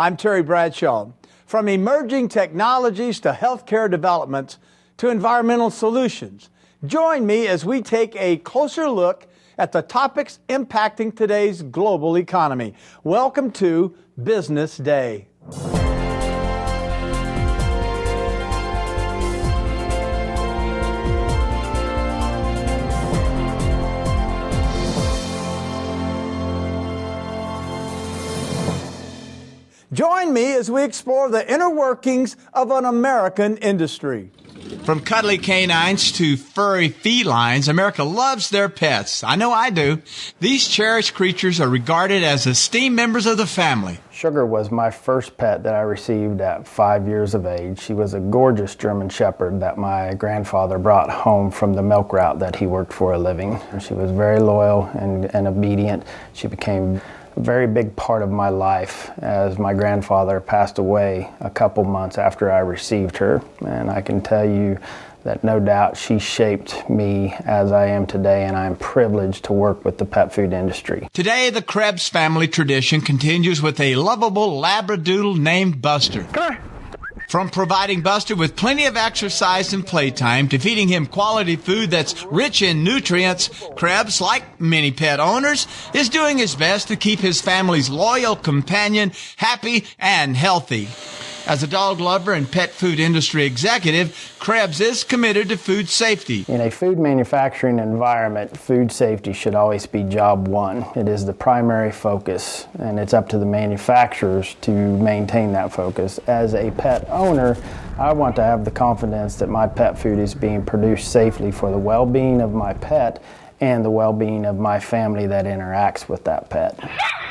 I'm Terry Bradshaw. From emerging technologies to healthcare developments to environmental solutions, join me as we take a closer look at the topics impacting today's global economy. Welcome to Business Day. Join me as we explore the inner workings of an American industry. From cuddly canines to furry felines, America loves their pets. I know I do. These cherished creatures are regarded as esteemed members of the family. Sugar was my first pet that I received at 5 years of age. She was a gorgeous German Shepherd that my grandfather brought home from the milk route that he worked for a living. She was very loyal and obedient. She became a very big part of my life as my grandfather passed away a couple months after I received her. And I can tell you that no doubt she shaped me as I am today, and I'm privileged to work with the pet food industry. Today, the Krebs family tradition continues with a lovable Labradoodle named Buster. Come here. From providing Buster with plenty of exercise and playtime to feeding him quality food that's rich in nutrients, Krebs, like many pet owners, is doing his best to keep his family's loyal companion happy and healthy. As a dog lover and pet food industry executive, Krebs is committed to food safety. In a food manufacturing environment, food safety should always be job one. It is the primary focus, and it's up to the manufacturers to maintain that focus. As a pet owner, I want to have the confidence that my pet food is being produced safely for the well-being of my pet and the well-being of my family that interacts with that pet.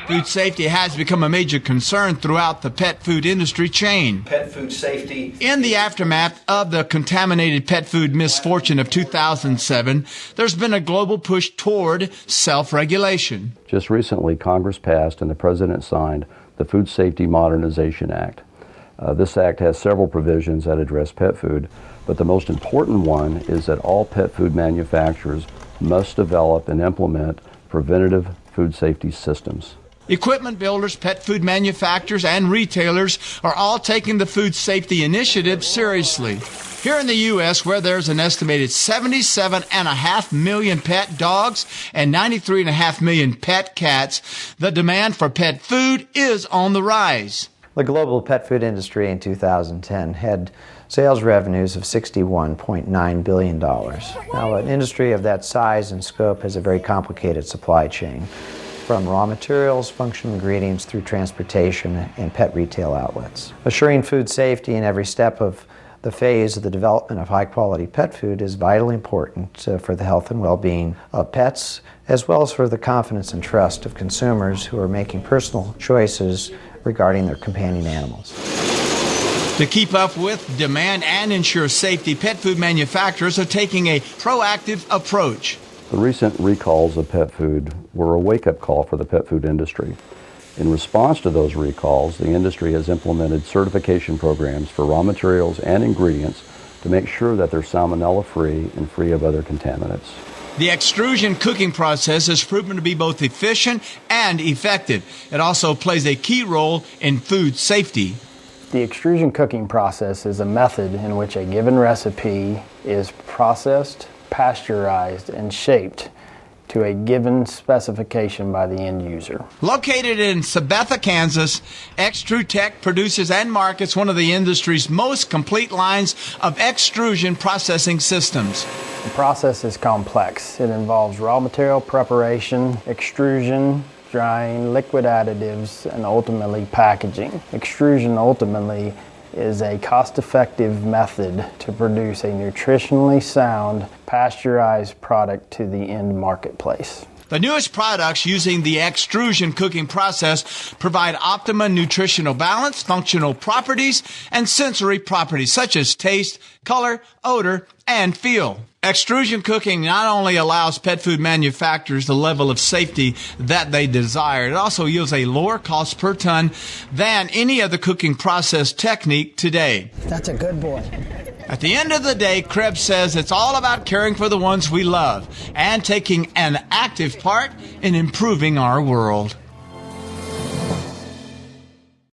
Food safety has become a major concern throughout the pet food industry chain. Pet food safety. In the aftermath of the contaminated pet food misfortune of 2007, there's been a global push toward self-regulation. Just recently, Congress passed and the President signed the Food Safety Modernization Act. This act has several provisions that address pet food, but the most important one is that all pet food manufacturers must develop and implement preventative food safety systems. Equipment builders, pet food manufacturers, and retailers are all taking the food safety initiative seriously. Here in the U.S., where there's an estimated 77.5 million pet dogs and 93.5 million pet cats, the demand for pet food is on the rise. The global pet food industry in 2010 had sales revenues of $61.9 billion. Now, an industry of that size and scope has a very complicated supply chain, from raw materials, functional ingredients, through transportation and pet retail outlets. Assuring food safety in every step of the phase of the development of high-quality pet food is vitally important for the health and well-being of pets, as well as for the confidence and trust of consumers who are making personal choices regarding their companion animals. To keep up with demand and ensure safety, pet food manufacturers are taking a proactive approach. The recent recalls of pet food were a wake-up call for the pet food industry. In response to those recalls, the industry has implemented certification programs for raw materials and ingredients to make sure that they're salmonella-free and free of other contaminants. The extrusion cooking process has proven to be both efficient and effective. It also plays a key role in food safety. The extrusion cooking process is a method in which a given recipe is processed, pasteurized, and shaped to a given specification by the end user. Located in Sabetha, Kansas, Extru-Tech produces and markets one of the industry's most complete lines of extrusion processing systems. The process is complex. It involves raw material preparation, extrusion, drying, liquid additives, and ultimately packaging. Extrusion ultimately is a cost-effective method to produce a nutritionally sound, pasteurized product to the end marketplace. The newest products using the extrusion cooking process provide optimum nutritional balance, functional properties, and sensory properties such as taste, color, odor, and feel. Extrusion cooking not only allows pet food manufacturers the level of safety that they desire, it also yields a lower cost per ton than any other cooking process technique today. That's a good boy. At the end of the day, Krebs says it's all about caring for the ones we love and taking an active part in improving our world.